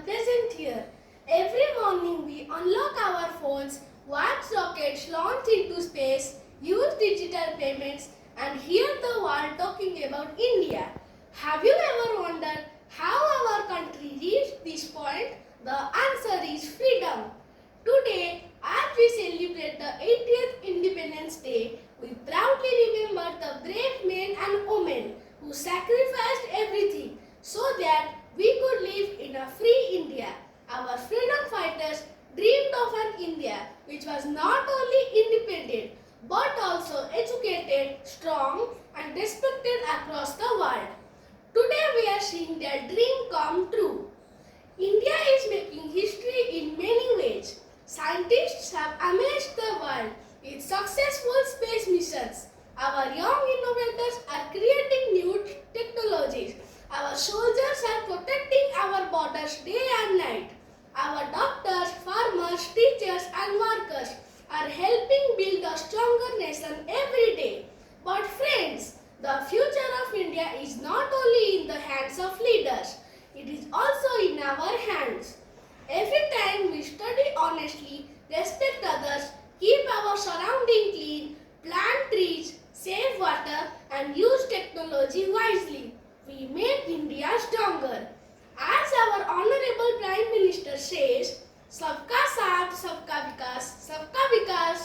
present here. Every morning we unlock our phones, watch rockets launch into space, use digital payments, and hear the world talking about India. Have you ever wondered how our country reached this point? The answer is freedom. Today, as we celebrate the 80th Independence Day, we proudly remember the brave men and women who sacrificed everything so that we could live in a free India. Our freedom fighters dreamed of an India which was not only independent but also educated, strong, and respected across the world. Today we are seeing their dream come true. India is making history in many ways. Scientists have amazed the world with successful space missions. Our young innovators are creating new technologies. Our soldiers are protecting our borders day and night. Our doctors, farmers, teachers, and workers are helping build a stronger nation every day. But friends, the future of India is not only in the hands of leaders, it is also in our hands. Every time we study honestly, respect others, keep our surrounding clean, plant trees, save water, and use technology wisely, we make India stronger. As our Honorable Prime Minister says, Sabka Saath, Sabka Vikas,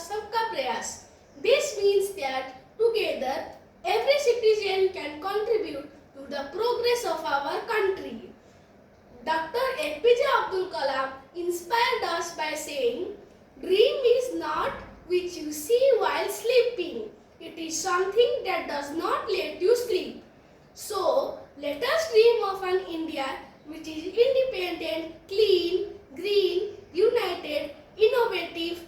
Sabka Prayas. This means that together every citizen can contribute to the progress of our country. Dr. APJ Abdul Kalam inspired us by saying, dream is not which you see while sleeping. It is something that does not let you sleep. So, let us dream of an India which is independent, clean, green, united, innovative,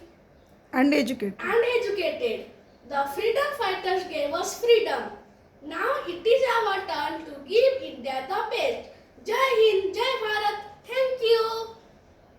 and educated. The freedom fighters gave us freedom. Now it is our turn to give India the best. Jai Hind, Jai Bharat.